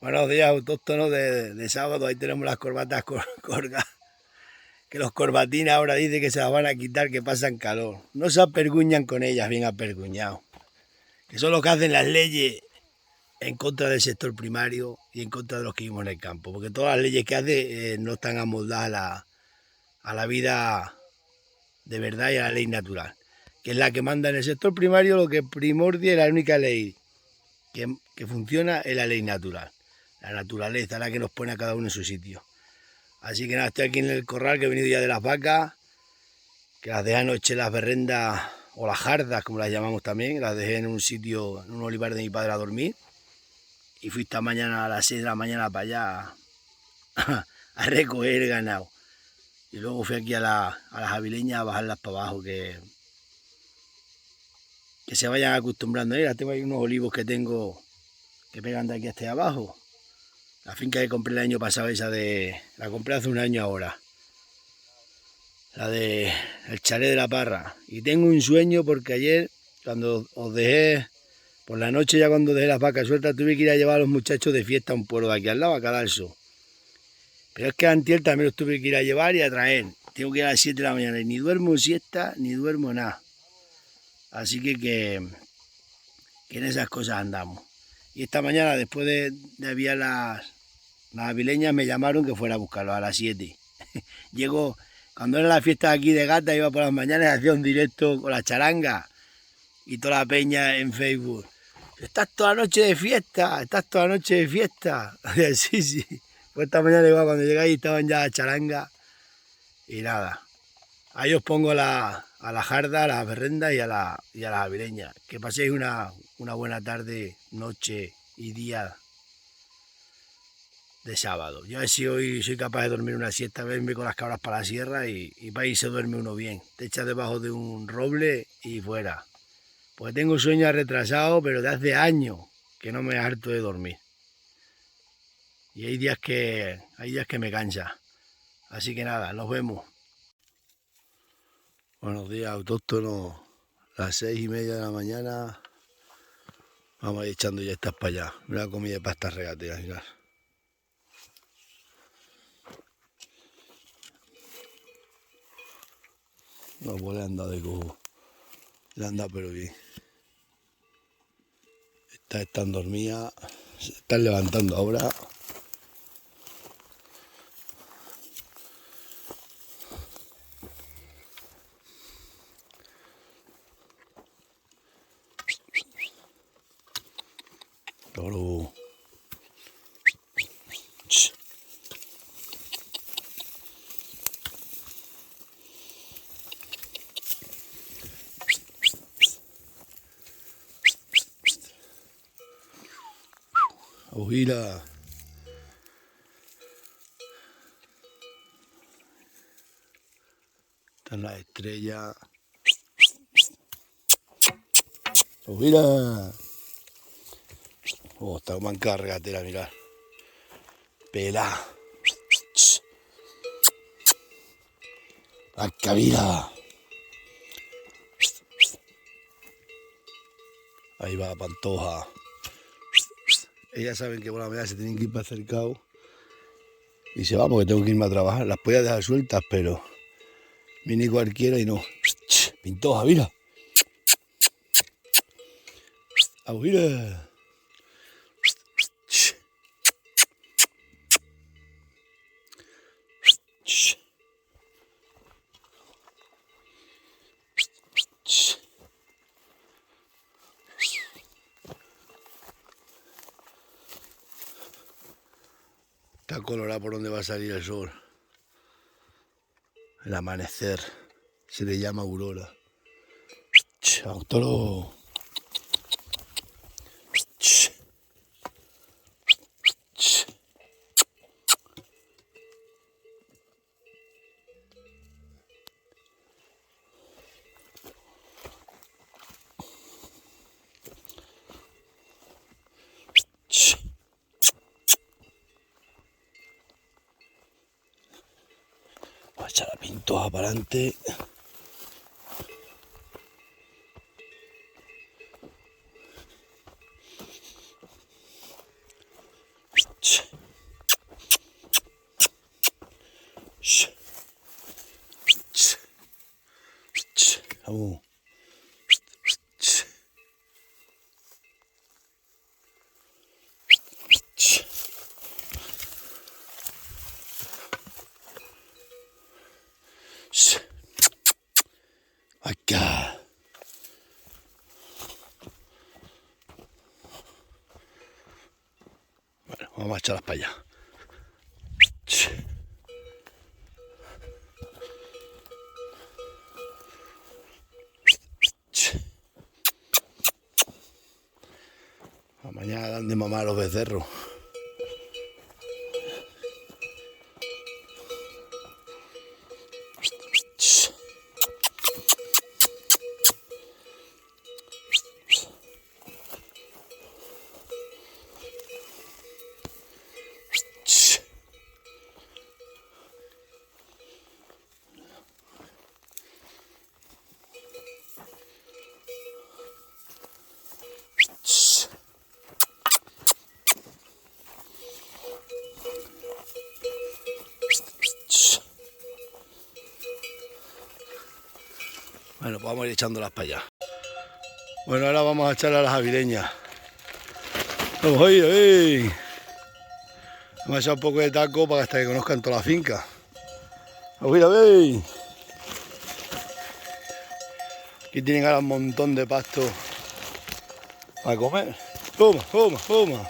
Buenos días, autóctonos de sábado. Ahí tenemos las corbatas colgadas. Que los corbatines ahora dicen que se las van a quitar, que pasan calor. No se aperguñan con ellas, bien aperguñados. Que son los que hacen las leyes en contra del sector primario y en contra de los que vivimos en el campo. Porque todas las leyes que hace no están amoldadas a la vida de verdad y a la ley natural. Que es la que manda en el sector primario, lo que primordia es la única ley que funciona es la ley natural. La naturaleza, la que nos pone a cada uno en su sitio. Así que nada, estoy aquí en el corral que he venido ya de las vacas, que las dejé anoche las berrendas o las jardas, como las llamamos también, las dejé en un sitio, en un olivar de mi padre a dormir. Y fui esta mañana a las 6 de la mañana para allá a recoger ganado. Y luego fui aquí a las avileñas a bajarlas para abajo, que se vayan acostumbrando. Mira, tengo ahí unos olivos que tengo que pegan de aquí hasta abajo. La finca que compré el año pasado, la compré hace un año ahora. La de el chalet de la Parra. Y tengo un sueño porque ayer, cuando os dejé, por la noche ya cuando dejé las vacas sueltas, tuve que ir a llevar a los muchachos de fiesta a un pueblo de aquí al lado, a Cadalso. Pero es que antier también los tuve que ir a llevar y a traer. Tengo que ir a las 7 de la mañana y ni duermo siesta, ni duermo nada. Así que en esas cosas andamos. Y esta mañana, después de enviar las avileñas, me llamaron que fuera a buscarlos a las 7. Llego, cuando era la fiesta aquí de Gata, iba por las mañanas y hacía un directo con la charanga y toda la peña en Facebook. Estás toda la noche de fiesta, estás toda la noche de fiesta. Sí, sí. Pues esta mañana igual, cuando llegáis estaban ya la charanga y nada. Ahí os pongo a la jarda, a las berrendas y a las avileñas. Que paséis una buena tarde, noche y día de sábado. Yo a ver si hoy soy capaz de dormir una siesta, verme con las cabras para la sierra y para ahí se duerme uno bien. Te echas debajo de un roble y fuera. Porque tengo un sueño retrasado, pero de hace años que no me harto de dormir. Y hay días que me cansa. Así que nada, nos vemos. Buenos días, autóctonos. Las 6:30 de la mañana. Vamos a ir echando ya estas para allá. Una comida de pastas regateas, mirad. No, pues le han dado de cojo. Le han dado pero bien. Estas están dormidas. Se están levantando ahora. Toro. Ojila. Están las estrellas. Ojila. Oh, está manca regatera, mirad. Pelá. Vaca vida. Ahí va la Pantoja. Ellas saben que por la mañana se tienen que ir para cercado. Y se va porque tengo que irme a trabajar. Las podía dejar sueltas, pero viene cualquiera y no. Pintoja, mira. Mira. Está colorado por donde va a salir el sol. El amanecer. Se le llama aurora. Toro. Voy a echar la pintoja para adelante. Acá. Bueno, vamos a echarlas para allá. Mañana dan de mamar a los becerros. Bueno, pues vamos a ir echándolas para allá. Bueno, ahora vamos a echarle a las avireñas. Vamos a ir, ¡ey! Vamos a echar un poco de taco para hasta que conozcan toda la finca. Vamos a ir, ¡ey! Aquí tienen ahora un montón de pasto para comer. Toma, toma, toma.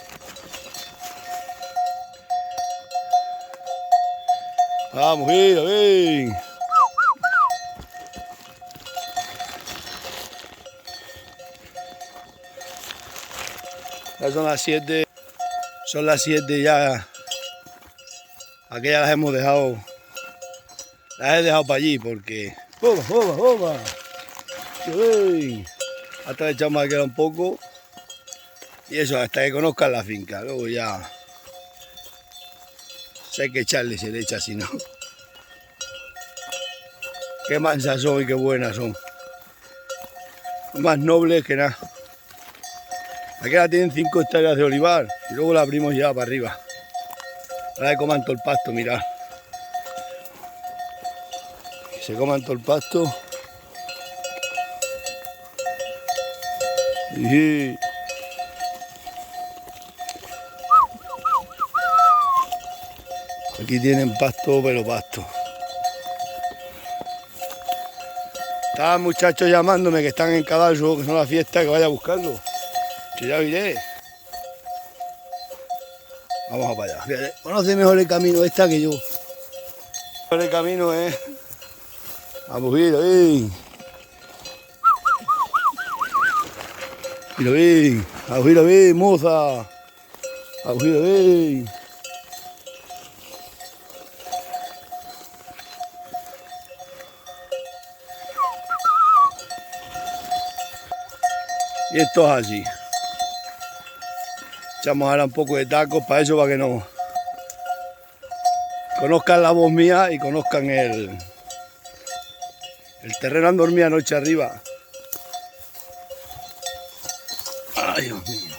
Vamos, mira, ven. Ya son las 7. Son las 7 ya. Aquellas las hemos dejado. Las he dejado para allí porque. ¡Toma, toma, toma! ¡Ven! Hasta le echamos aquí un poco. Y eso, hasta que conozcan la finca. Luego ya. Si hay que echarle, se le echa, si no. Qué mansas son y qué buenas son. Más nobles que nada. Aquí ahora tienen 5 hectáreas de olivar y luego la abrimos ya para arriba. Ahora que coman todo el pasto, mirad. Que se coman todo el pasto. Y... aquí tienen pasto, pero pasto. Estaban muchachos llamándome que están en Cadalso, que son las fiestas, que vaya a buscarlo. Yo ya iré. Vamos a para allá. Fíjate, conoce mejor el camino esta que yo. El camino es... Vamos, mira, ven. Mira, ven. Vamos, mira, ven, moza. Vamos, mira, ven. Y esto es así. Echamos ahora un poco de tacos para eso, para que no conozcan la voz mía y conozcan el terreno. Han dormido anoche arriba. Ay, Dios mío.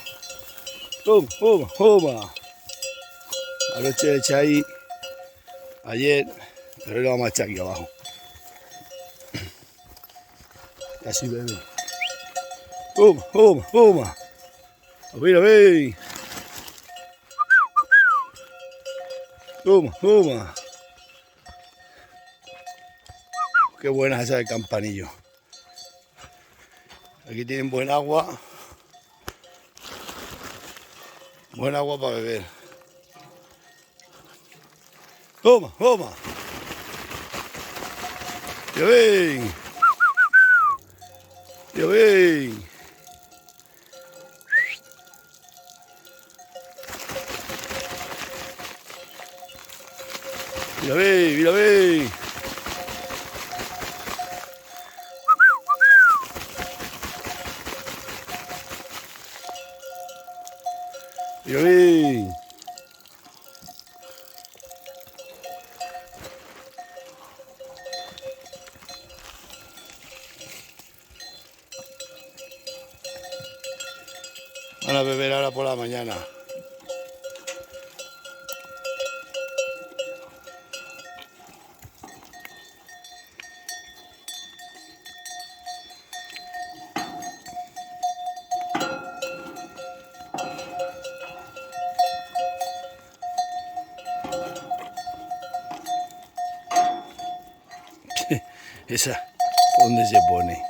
Toma, toma, toma. Anoche le eché ahí ayer, pero hoy lo vamos a echar aquí abajo. Así bebe. Toma, toma, toma. Mira, ven. Toma, toma. Qué buena es esa del campanillo. Aquí tienen buen agua. Buen agua para beber. Toma, toma. Ya ven. Ya ven. Mira, ve, mira, ve. Mira, ve. Van a beber ahora por la mañana. Esa, ¿dónde se pone?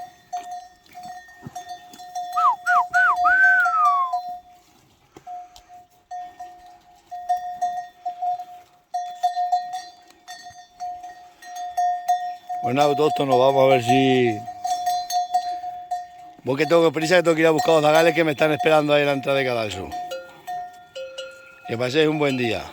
Bueno, autóctono, vamos a ver si... Voy que tengo prisa, que tengo que ir a buscar los zagales que me están esperando ahí en la entrada de Cadalso. Que paséis un buen día.